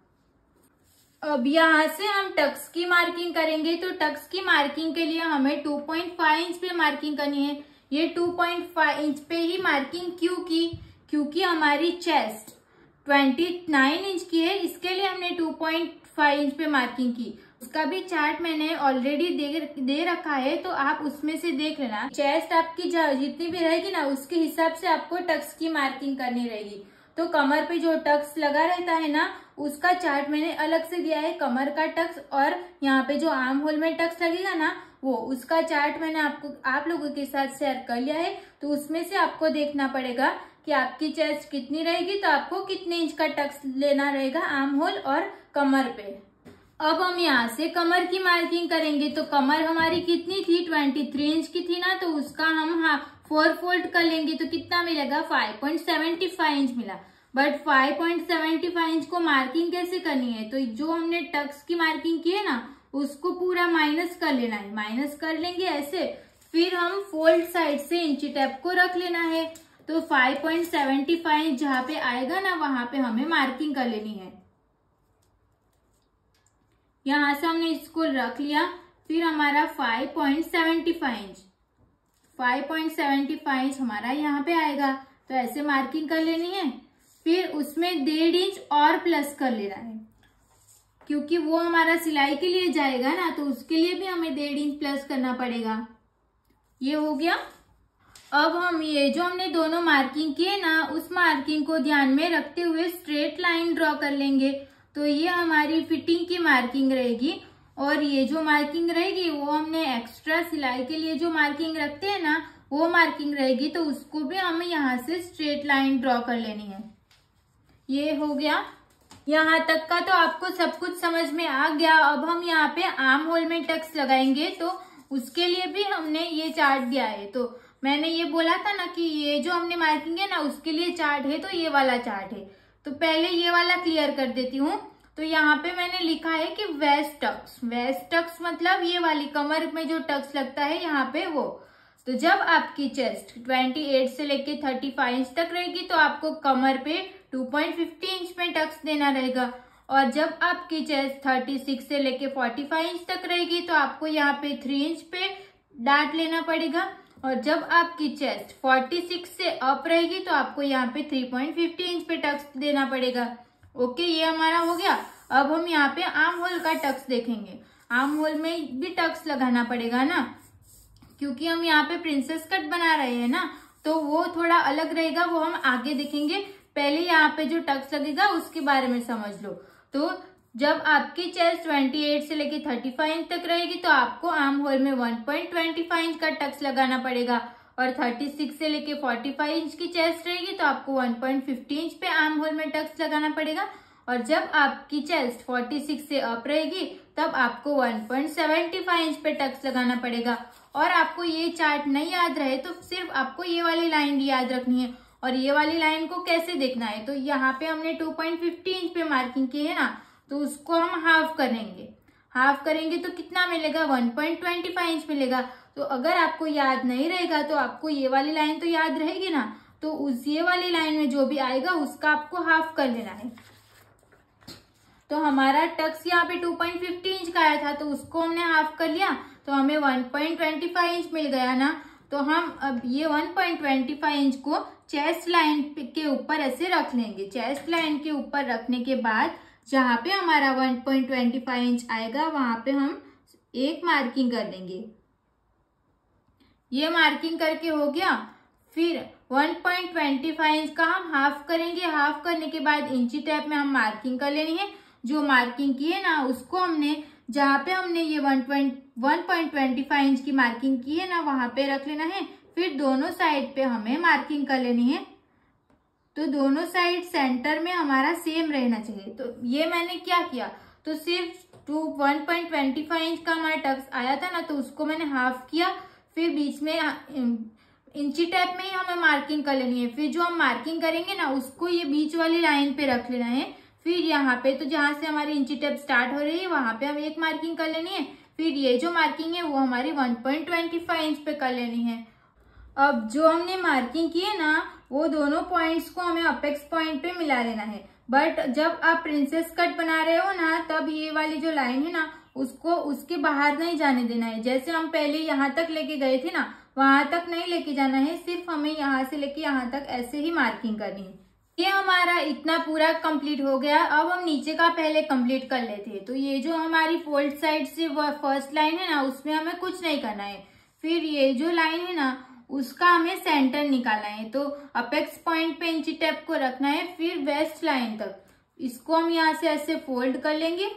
Speaker 1: अब यहाँ से हम टक्स की मार्किंग करेंगे। तो टक्स की मार्किंग के लिए हमें 2.5 इंच पे मार्किंग करनी है। ये 2.5 इंच पे ही मार्किंग क्यों की, क्योंकि हमारी चेस्ट 29 इंच की है, इसके लिए हमने 2.5 इंच पे मार्किंग की। उसका भी चार्ट मैंने ऑलरेडी दे रखा है, तो आप उसमें से देख लेना। चेस्ट आपकी जितनी भी रहेगी ना उसके हिसाब से आपको टक्स की मार्किंग करनी रहेगी। तो कमर पे जो टक्स लगा रहता है ना, उसका चार्ट मैंने अलग से दिया है। कमर का टक्स और यहाँ पे जो आर्म होल में टक्स लगेगा ना, वो उसका चार्ट मैंने आप लोगों के साथ शेयर कर लिया है। तो उसमें से आपको देखना पड़ेगा कि आपकी चेस्ट कितनी रहेगी, तो आपको कितने इंच का टक्स लेना रहेगा आर्म होल और कमर पे। अब हम यहाँ से कमर की मार्किंग करेंगे। तो कमर हमारी कितनी थी, 23 इंच की थी ना, तो उसका हम 4 फोल्ड कर लेंगे तो कितना मिलेगा, 5.75 इंच मिला। बट 5.75 इंच को मार्किंग कैसे करनी है, तो जो हमने टक्स की मार्किंग की है ना उसको पूरा माइनस कर लेना है। माइनस कर लेंगे ऐसे, फिर हम फोल्ड साइड से इंची टेप को रख लेना है। तो 5.75 इंच जहाँ पे आएगा ना वहां पे हमें मार्किंग कर लेनी है। यहाँ से हमने इसको रख लिया, फिर हमारा 5.75 इंच हमारा यहाँ पे आएगा, तो ऐसे मार्किंग कर लेनी है। फिर उसमें 1.5 इंच और प्लस कर लेना है, क्योंकि वो हमारा सिलाई के लिए जाएगा ना, तो उसके लिए भी हमें 1.5 इंच प्लस करना पड़ेगा। ये हो गया। अब हम ये जो हमने दोनों मार्किंग किए ना, उस मार्किंग को ध्यान में रखते हुए स्ट्रेट लाइन ड्रॉ कर लेंगे। तो ये हमारी फिटिंग की मार्किंग रहेगी, और ये जो मार्किंग रहेगी वो हमने एक्स्ट्रा सिलाई के लिए जो मार्किंग रखते हैं ना, वो मार्किंग रहेगी। तो उसको भी हमें यहाँ से स्ट्रेट लाइन ड्रॉ कर लेनी है। ये हो गया। यहाँ तक का तो आपको सब कुछ समझ में आ गया। अब हम यहाँ पे आर्म होल में टक्स लगाएंगे, तो उसके लिए भी हमने ये चार्ट दिया है। तो मैंने ये बोला था ना कि ये जो हमने मार्किंग है ना उसके लिए चार्ट है, तो ये वाला चार्ट है। तो पहले ये वाला क्लियर कर देती हूँ। तो यहाँ पे मैंने लिखा है कि वेस्ट टक्स, वेस्ट टक्स मतलब ये वाली कमर में जो टक्स लगता है यहाँ पे वो। तो जब आपकी चेस्ट 28 से लेके 35 इंच तक रहेगी तो आपको कमर पे 2.50 इंच में टक्स देना रहेगा। और जब आपकी चेस्ट 36 से लेके 45 इंच तक रहेगी तो आपको यहाँ पे 3 इंच पे डार्ट लेना पड़ेगा। और जब आपकी चेस्ट 46 से अप रहेगी तो आपको यहाँ पे 3.50 इंच पे टक्स देना पड़ेगा। ओके, ये हमारा हो गया। अब हम यहाँ पे आर्म होल का टक्स देखेंगे। आर्म होल में भी टक्स लगाना पड़ेगा ना, क्योंकि हम यहाँ पे प्रिंसेस कट बना रहे हैं ना, तो वो थोड़ा अलग रहेगा, वो हम आगे देखेंगे। पहले यहाँ पे जो टक्स लगेगा उसके बारे में समझ लो। तो जब आपकी चेस्ट 28 से लेके 35 इंच तक रहेगी तो आपको आर्म होल में 1.25 इंच का टक्स लगाना पड़ेगा। और 36 से लेके 45 इंच की चेस्ट रहेगी तो आपको 1.50 इंच पे आर्म होल में टक्स लगाना पड़ेगा। और जब आपकी चेस्ट 46 से अप रहेगी तब आपको 1.75 इंच पे टक्स लगाना पड़ेगा। और आपको ये चार्ट नहीं याद रहे तो सिर्फ आपको ये वाली लाइन याद रखनी है। और ये वाली लाइन को कैसे देखना है, तो यहाँ पे हमने 2.50 इंच पे मार्किंग की है ना, तो उसको हम हाफ करेंगे। हाफ करेंगे तो कितना मिलेगा, 1.25 इंच मिलेगा। तो अगर आपको याद नहीं रहेगा तो आपको ये वाली लाइन तो याद रहेगी ना, तो उस ये वाली लाइन में जो भी आएगा उसका आपको हाफ कर लेना है। तो हमारा टक्स यहाँ पे 2.50 इंच का आया था तो उसको हमने हाफ कर लिया, तो हमें 1.25 इंच मिल गया ना। तो हम अब ये 1.25 इंच को चेस्ट लाइन के ऊपर ऐसे रख लेंगे। चेस्ट लाइन के ऊपर रखने के बाद जहाँ पे हमारा 1.25 इंच आएगा वहां पे हम एक मार्किंग कर लेंगे। ये मार्किंग करके हो गया। फिर 1.25 इंच का हम हाफ करेंगे। हाफ करने के बाद इंची टेप में हम मार्किंग कर लेनी है। जो मार्किंग की है ना उसको हमने जहाँ पे हमने ये 1.25 इंच की मार्किंग की है ना वहां पे रख लेना है। फिर दोनों साइड पे हमें मार्किंग कर लेनी है। तो दोनों साइड सेंटर में हमारा सेम रहना चाहिए। तो ये मैंने क्या किया, तो सिर्फ 1.25 इंच का हमारा टक्स आया था ना, तो उसको मैंने हाफ किया। फिर बीच में इंची टेप में ही हमें मार्किंग कर लेनी है। फिर जो हम मार्किंग करेंगे ना उसको ये बीच वाली लाइन पे रख लेना है। फिर यहाँ पे तो जहां से हमारी इंची टेप स्टार्ट हो रही है वहां पे हम एक मार्किंग कर लेनी है। फिर ये जो मार्किंग है वो हमारी 1.25 इंच पे कर लेनी है। अब जो हमने मार्किंग की है ना वो दोनों पॉइंट्स को हमें अपेक्स पॉइंट पे मिला लेना है। बट जब आप प्रिंसेस कट बना रहे हो ना तब ये वाली जो लाइन है ना उसको उसके बाहर नहीं जाने देना है। जैसे हम पहले यहाँ तक लेके गए थे ना वहां तक नहीं लेके जाना है, सिर्फ हमें यहाँ से लेके यहाँ तक ऐसे ही मार्किंग करनी है। ये हमारा इतना पूरा कंप्लीट हो गया। अब हम नीचे का पहले कंप्लीट कर लेते हैं। तो ये जो हमारी फोल्ड साइड से फर्स्ट लाइन है ना उसमें हमें कुछ नहीं करना है। फिर ये जो लाइन है ना उसका हमें सेंटर निकालना है। तो अपेक्स पॉइंट पे इंची टेप को रखना है। फिर वेस्ट लाइन तक इसको हम यहाँ से ऐसे फोल्ड कर लेंगे।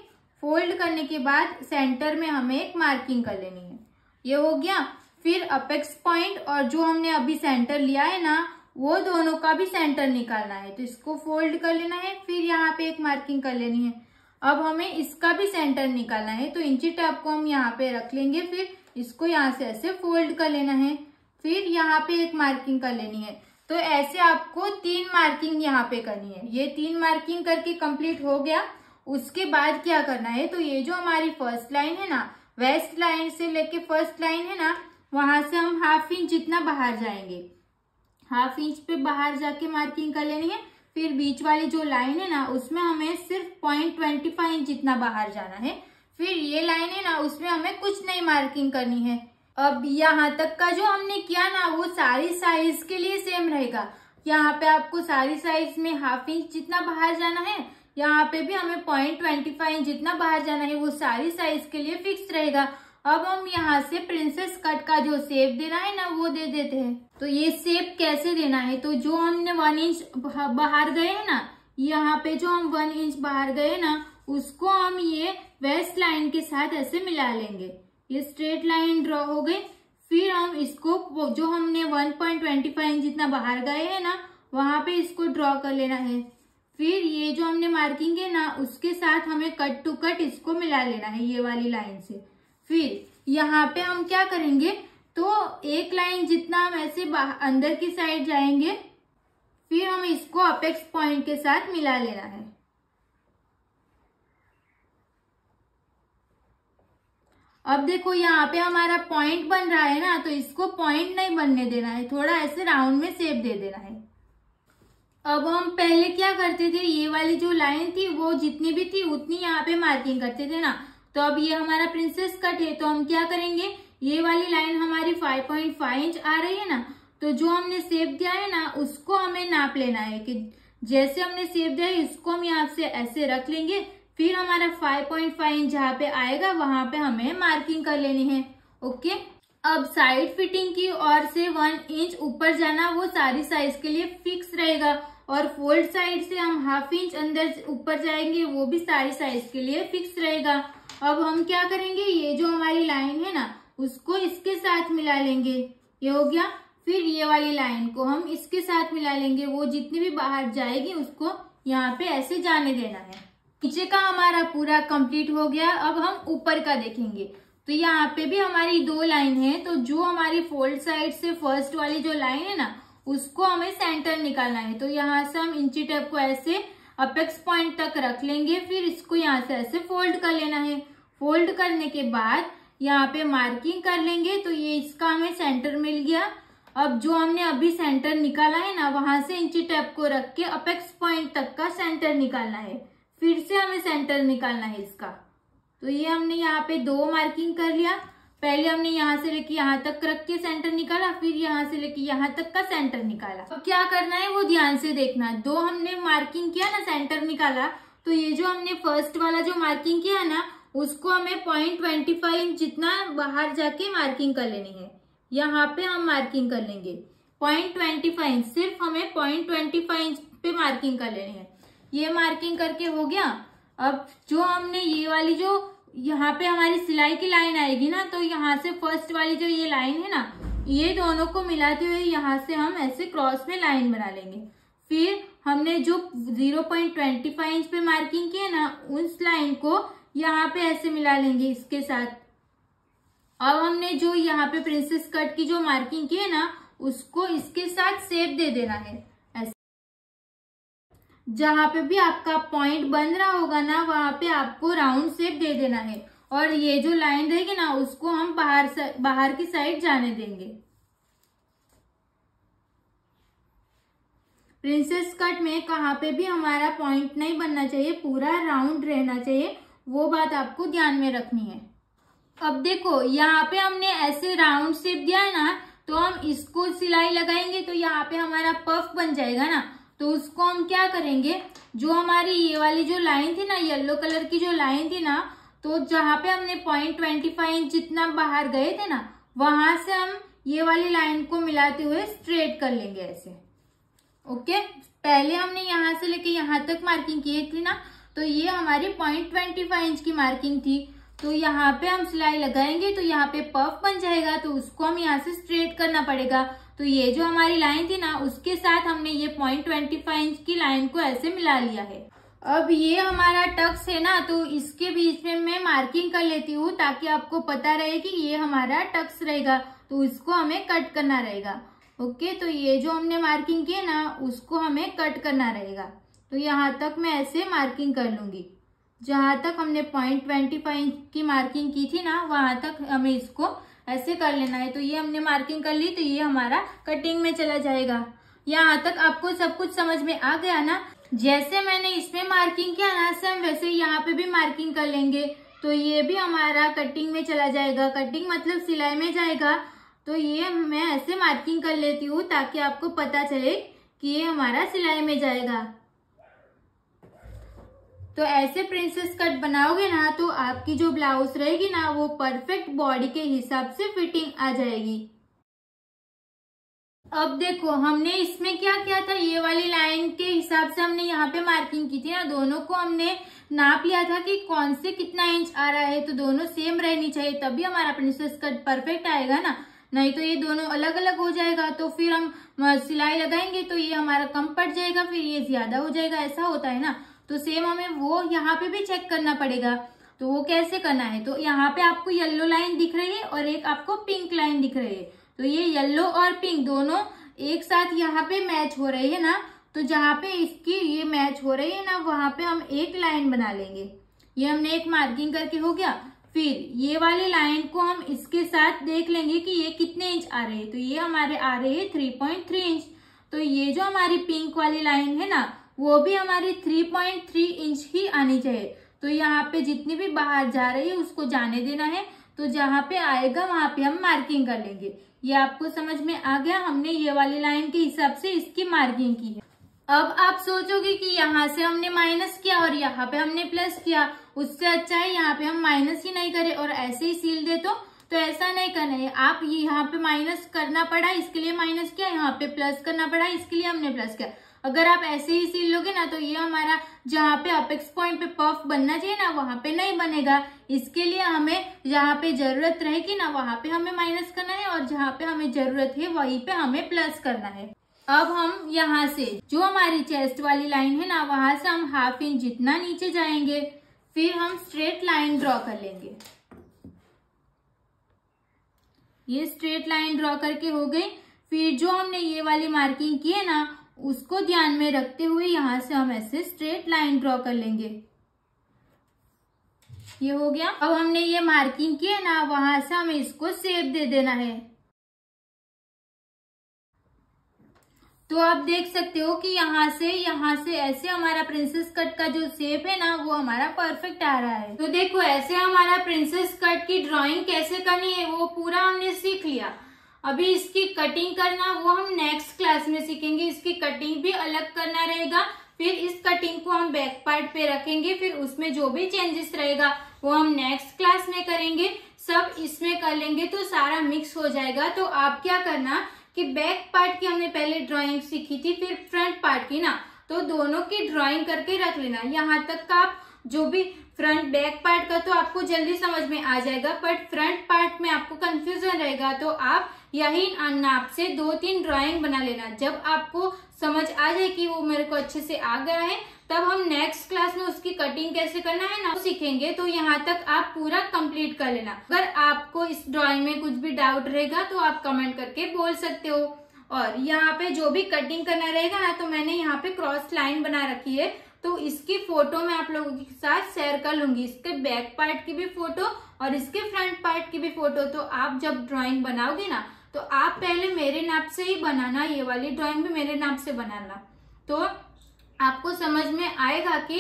Speaker 1: फोल्ड करने के बाद सेंटर में हमें एक मार्किंग कर लेनी है। ये हो गया। फिर अपेक्स पॉइंट और जो हमने अभी सेंटर लिया है ना वो दोनों का भी सेंटर निकालना है। तो इसको फोल्ड कर लेना है। फिर यहाँ पे एक मार्किंग कर लेनी है। अब हमें इसका भी सेंटर निकालना है। तो इंची टेप को हम यहाँ पे रख लेंगे। फिर इसको यहाँ से ऐसे फोल्ड कर लेना है। फिर यहाँ पे एक मार्किंग कर लेनी है। तो ऐसे आपको 3 मार्किंग यहाँ पे करनी है। ये 3 मार्किंग करके कंप्लीट हो गया। उसके बाद क्या करना है, तो ये जो हमारी फर्स्ट लाइन है ना वेस्ट लाइन से लेके फर्स्ट लाइन है ना वहां से हम हाफ इंच जितना बाहर जाएंगे। हाफ इंच पे बाहर जाके मार्किंग कर लेनी है। फिर बीच वाली जो लाइन है ना उसमें हमें सिर्फ 0.25 इंच जितना बाहर जाना है। फिर ये लाइन है ना उसमें हमें कुछ नहीं मार्किंग करनी है। अब यहाँ तक का जो हमने किया ना वो सारी साइज के लिए सेम रहेगा। यहाँ पे आपको सारी साइज में हाफ इंच जितना बाहर जाना है, यहाँ पे भी हमें 0.25 इंच जितना बाहर जाना है, वो सारी साइज के लिए फिक्स रहेगा। अब हम यहाँ से प्रिंसेस कट का जो शेप देना है ना वो दे देते हैं। तो ये शेप कैसे देना है, तो जो हमने 1 इंच बाहर गए हैं ना, यहाँ पे जो हम 1 इंच बाहर गए ना उसको हम ये वेस्ट लाइन के साथ ऐसे मिला लेंगे। ये स्ट्रेट लाइन ड्रॉ हो गई। फिर हम इसको जो हमने 1.25 इंच जितना बाहर गए हैं ना वहां पे इसको ड्रॉ कर लेना है। फिर ये जो हमने मार्किंग है ना उसके साथ हमें कट टू कट इसको मिला लेना है ये वाली लाइन से। फिर यहाँ पे हम क्या करेंगे, तो एक लाइन जितना हम ऐसे अंदर की साइड जाएंगे, फिर हम इसको अपेक्स पॉइंट के साथ मिला लेना है। अब देखो यहाँ पे हमारा पॉइंट बन रहा है ना, तो इसको पॉइंट नहीं बनने देना है, थोड़ा ऐसे राउंड में शेप दे देना है। अब हम पहले क्या करते थे, ये वाली जो लाइन थी वो जितनी भी थी उतनी यहाँ पे मार्किंग करते थे ना। तो अब ये हमारा प्रिंसेस कट है, तो हम क्या करेंगे, ये वाली लाइन हमारी 5.5 इंच आ रही है ना, तो जो हमने शेप दिया है ना उसको हमें नाप लेना है कि जैसे हमने शेप दिया है इसको हम यहाँ से ऐसे रख लेंगे। फिर हमारा 5.5 इंच जहाँ पे आएगा वहां पे हमें मार्किंग कर लेनी है। ओके, अब साइड फिटिंग की ओर से 1 इंच ऊपर जाना वो सारी साइज के लिए फिक्स रहेगा, और फोल्ड साइड से हम 1/2 इंच अंदर ऊपर जाएंगे वो भी सारी साइज के लिए फिक्स रहेगा। अब हम क्या करेंगे, ये जो हमारी लाइन है ना उसको इसके साथ मिला लेंगे, ये हो गया। फिर ये वाली लाइन को हम इसके साथ मिला लेंगे, वो जितनी भी बाहर जाएगी उसको यहाँ पे ऐसे जाने देना है। नीचे का हमारा पूरा कंप्लीट हो गया। अब हम ऊपर का देखेंगे, तो यहाँ पे भी हमारी 2 लाइन है, तो जो हमारी फोल्ड साइड से फर्स्ट वाली जो लाइन है ना उसको हमें सेंटर निकालना है। तो यहाँ से हम इंची टेप को ऐसे अपेक्स पॉइंट तक रख लेंगे, फिर इसको यहाँ से ऐसे फोल्ड कर लेना है। फोल्ड करने के बाद यहाँ पे मार्किंग कर लेंगे, तो ये इसका हमें सेंटर मिल गया। अब जो हमने अभी सेंटर निकाला है ना वहां से इंची टेप को रख के अपेक्स पॉइंट तक का सेंटर निकालना है, फिर से हमें सेंटर निकालना है इसका। तो ये हमने यहाँ पे 2 मार्किंग कर लिया। पहले हमने यहाँ से लेके यहाँ तक रख के सेंटर निकाला, फिर यहाँ से लेके यहाँ तक का सेंटर निकाला। अब क्या करना है वो ध्यान से देखना। 2 हमने मार्किंग किया ना, सेंटर निकाला, तो ये जो हमने फर्स्ट वाला जो मार्किंग किया ना उसको हमें 0.25 इंच जितना बाहर जाके मार्किंग कर लेनी है। यहाँ पे हम मार्किंग कर लेंगे 0.25 इंच, सिर्फ हमें 0.25 इंच पे मार्किंग कर लेनी है। ये मार्किंग करके हो गया। अब जो हमने ये वाली जो यहाँ पे हमारी सिलाई की लाइन आएगी ना, तो यहाँ से फर्स्ट वाली जो ये लाइन है ना, ये दोनों को मिलाते हुए यहाँ से हम ऐसे क्रॉस में लाइन बना लेंगे। फिर हमने जो 0.25 इंच पे मार्किंग की है ना उस लाइन को यहाँ पे ऐसे मिला लेंगे इसके साथ। अब हमने जो यहाँ पे प्रिंसेस कट की जो मार्किंग की है ना उसको इसके साथ शेप दे देना है। जहां पे भी आपका पॉइंट बन रहा होगा ना वहां पे आपको राउंड शेप दे देना है, और ये जो लाइन रहेगी ना उसको हम बाहर की साइड जाने देंगे। प्रिंसेस कट में कहाँ पे भी हमारा पॉइंट नहीं बनना चाहिए, पूरा राउंड रहना चाहिए, वो बात आपको ध्यान में रखनी है। अब देखो यहाँ पे हमने ऐसे राउंड शेप दिया है ना, तो हम इसको सिलाई लगाएंगे तो यहाँ पे हमारा पफ बन जाएगा ना। तो उसको हम क्या करेंगे, जो हमारी ये वाली जो लाइन थी ना, येलो कलर की जो लाइन थी ना, तो जहाँ पे हमने 0.25 इंच जितना बाहर गए थे ना वहां से हम ये वाली लाइन को मिलाते हुए स्ट्रेट कर लेंगे ऐसे। ओके, पहले हमने यहाँ से लेके यहाँ तक मार्किंग की थी ना, तो ये हमारी 0.25 इंच की मार्किंग थी। तो यहाँ पे हम सिलाई लगाएंगे तो यहाँ पे पफ बन जाएगा, तो उसको हम यहाँ से स्ट्रेट करना पड़ेगा। तो ये जो हमारी लाइन थी ना उसके साथ हमने ये 0.25 इंच की लाइन को ऐसे मिला लिया है। अब ये हमारा टक्स है ना, तो इसके बीच में मैं मार्किंग कर लेती हूँ ताकि आपको पता रहे कि ये हमारा टक्स रहेगा, तो इसको हमें कट करना रहेगा। ओके, तो ये जो हमने मार्किंग की है ना उसको हमें कट करना रहेगा। तो यहाँ तक मैं ऐसे मार्किंग कर लूंगी, जहां तक हमने 0.25 इंच की मार्किंग की थी ना वहां तक हमें इसको ऐसे कर लेना है। तो ये हमने मार्किंग कर ली, तो ये हमारा कटिंग में चला जाएगा। यहाँ तक आपको सब कुछ समझ में आ गया ना। जैसे मैंने इसमें मार्किंग किया ना सेम वैसे यहाँ पे भी मार्किंग कर लेंगे, तो ये भी हमारा कटिंग में चला जाएगा। कटिंग मतलब सिलाई में जाएगा। तो ये मैं ऐसे मार्किंग कर लेती हूँ ताकि आपको पता चले कि ये हमारा सिलाई में जाएगा। तो ऐसे प्रिंसेस कट बनाओगे ना तो आपकी जो ब्लाउज रहेगी ना वो परफेक्ट बॉडी के हिसाब से फिटिंग आ जाएगी। अब देखो हमने इसमें क्या किया था, ये वाली लाइन के हिसाब से हमने यहाँ पे मार्किंग की थी ना, दोनों को हमने नाप लिया था कि कौन से कितना इंच आ रहा है, तो दोनों सेम रहनी चाहिए तभी हमारा प्रिंसेस कट परफेक्ट आएगा ना। नहीं तो ये दोनों अलग अलग हो जाएगा, तो फिर हम सिलाई लगाएंगे तो ये हमारा कम पड़ जाएगा, फिर ये ज्यादा हो जाएगा, ऐसा होता है ना। तो सेम हमें वो यहाँ पे भी चेक करना पड़ेगा। तो वो कैसे करना है, तो यहाँ पे आपको येलो लाइन दिख रही है और एक आपको पिंक लाइन दिख रही है। तो ये येलो और पिंक दोनों एक साथ यहाँ पे मैच हो रही है ना, तो जहाँ पे इसकी ये मैच हो रही है ना, वहां पे हम एक लाइन बना लेंगे। ये हमने एक मार्किंग करके हो गया। फिर ये वाली लाइन को हम इसके साथ देख लेंगे कि ये कितने इंच आ रहे हैं। तो ये हमारे आ रहे हैं 3.3 इंच। तो ये जो हमारी पिंक वाली लाइन है ना, वो भी हमारी 3.3 इंच ही आनी चाहिए। तो यहाँ पे जितनी भी बाहर जा रही है उसको जाने देना है। तो जहाँ पे आएगा वहां पे हम मार्किंग कर लेंगे। ये आपको समझ में आ गया, हमने ये वाली लाइन के हिसाब से इसकी मार्किंग की है। अब आप सोचोगे कि यहाँ से हमने माइनस किया और यहाँ पे हमने प्लस किया, उससे अच्छा है यहाँ पे हम माइनस ही नहीं करें और ऐसे ही सील दे। तो ऐसा नहीं करना है। आप यहाँ पे माइनस करना पड़ा इसके लिए माइनस किया, यहाँ पे प्लस करना पड़ा इसके लिए हमने प्लस किया। अगर आप ऐसे ही सील लोगे ना, तो ये हमारा जहाँ पे अपेक्स पॉइंट पे पफ बनना चाहिए ना, वहां पे नहीं बनेगा। इसके लिए हमें जहाँ पे जरूरत रहेगी ना, वहां पे हमें माइनस करना है और जहाँ पे हमें जरूरत है वहीं पे हमें प्लस करना है। अब हम यहाँ से जो हमारी चेस्ट वाली लाइन है ना, वहां से हम ½ इंच जितना नीचे जाएंगे, फिर हम स्ट्रेट लाइन ड्रॉ कर लेंगे। ये स्ट्रेट लाइन ड्रॉ करके हो गई। फिर जो हमने ये वाली मार्किंग की है ना, उसको ध्यान में रखते हुए यहाँ से हम ऐसे स्ट्रेट लाइन ड्रॉ कर लेंगे। ये हो गया। अब हमने ये मार्किंग की है ना, वहां से हमें इसको शेप दे देना है। तो आप देख सकते हो कि यहाँ से ऐसे हमारा प्रिंसेस कट का जो शेप है ना, वो हमारा परफेक्ट आ रहा है। तो देखो ऐसे हमारा प्रिंसेस कट की ड्राइंग कैसे करनी है वो पूरा हमने सीख लिया। अभी इसकी कटिंग करना वो हम नेक्स्ट क्लास में सीखेंगे। इसकी कटिंग भी अलग करना रहेगा। फिर इस कटिंग को हम बैक पार्ट पे रखेंगे, फिर उसमें जो भी चेंजेस रहेगा वो हम नेक्स्ट क्लास में करेंगे। सब इसमें कर लेंगे तो सारा मिक्स हो जाएगा। तो आप क्या करना कि बैक पार्ट की हमने पहले ड्राइंग सीखी थी, फिर फ्रंट पार्ट की ना, तो दोनों की ड्राइंग करके रख लेना। यहाँ तक का आप जो भी फ्रंट बैक पार्ट का तो आपको जल्दी समझ में आ जाएगा, बट फ्रंट पार्ट में आपको कंफ्यूजन रहेगा। तो आप यही नाप से 2-3 ड्राइंग बना लेना। जब आपको समझ आ जाए कि वो मेरे को अच्छे से आ गया है, तब हम नेक्स्ट क्लास में उसकी कटिंग कैसे करना है ना सीखेंगे। तो यहाँ तक आप पूरा कंप्लीट कर लेना। अगर आपको इस ड्राइंग में कुछ भी डाउट रहेगा तो आप कमेंट करके बोल सकते हो। और यहाँ पे जो भी कटिंग करना रहेगा ना, तो मैंने यहाँ पे क्रॉस लाइन बना रखी है, तो इसकी फोटो मैं आप लोगों के साथ शेयर कर लूंगी। इसके बैक पार्ट की भी फोटो और इसके फ्रंट पार्ट की भी फोटो। तो आप जब ड्राइंग बनाओगे ना, तो आप पहले मेरे नाप से ही बनाना। ये वाली ड्राइंग भी मेरे नाप से बनाना, तो आपको समझ में आएगा। कि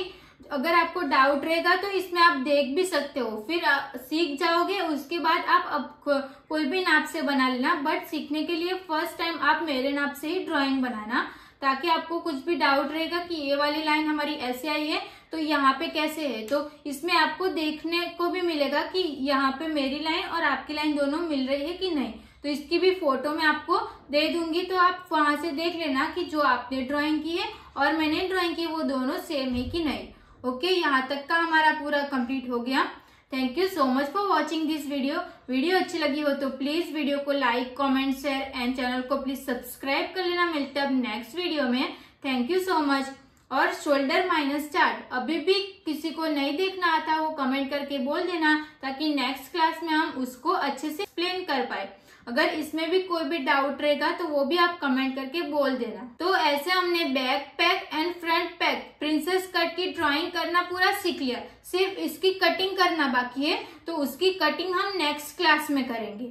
Speaker 1: अगर आपको डाउट रहेगा तो इसमें आप देख भी सकते हो, फिर सीख जाओगे। उसके बाद आप अब कोई भी नाप से बना लेना, बट सीखने के लिए फर्स्ट टाइम आप मेरे नाप से ही ड्राइंग बनाना, ताकि आपको कुछ भी डाउट रहेगा कि ये वाली लाइन हमारी ऐसे आई है तो यहाँ पे कैसे है। तो इसमें आपको देखने को भी मिलेगा कि यहाँ पे मेरी लाइन और आपकी लाइन दोनों मिल रही है कि नहीं। तो इसकी भी फोटो मैं आपको दे दूंगी, तो आप वहां से देख लेना कि जो आपने ड्राइंग की है और मैंने ड्राइंग की वो दोनों सेम है कि नहीं। ओके, यहाँ तक का हमारा पूरा कंप्लीट हो गया। Thank you so much for watching this video. Video अच्छी लगी हो तो प्लीज वीडियो को like, comment, share and channel को प्लीज सब्सक्राइब कर लेना। मिलते हैं अब नेक्स्ट वीडियो में। Thank you so much. और शोल्डर माइनस चार्ट अभी भी किसी को नहीं देखना आता, वो कमेंट करके बोल देना, ताकि नेक्स्ट क्लास में हम उसको अच्छे से एक्सप्लेन कर पाए। अगर इसमें भी कोई भी डाउट रहेगा तो वो भी आप कमेंट करके बोल देना। तो ऐसे हमने back pack and front pack princess cut की ड्राइंग करना पूरा सीख लिया। सिर्फ इसकी कटिंग करना बाकी है, तो उसकी कटिंग हम नेक्स्ट क्लास में करेंगे।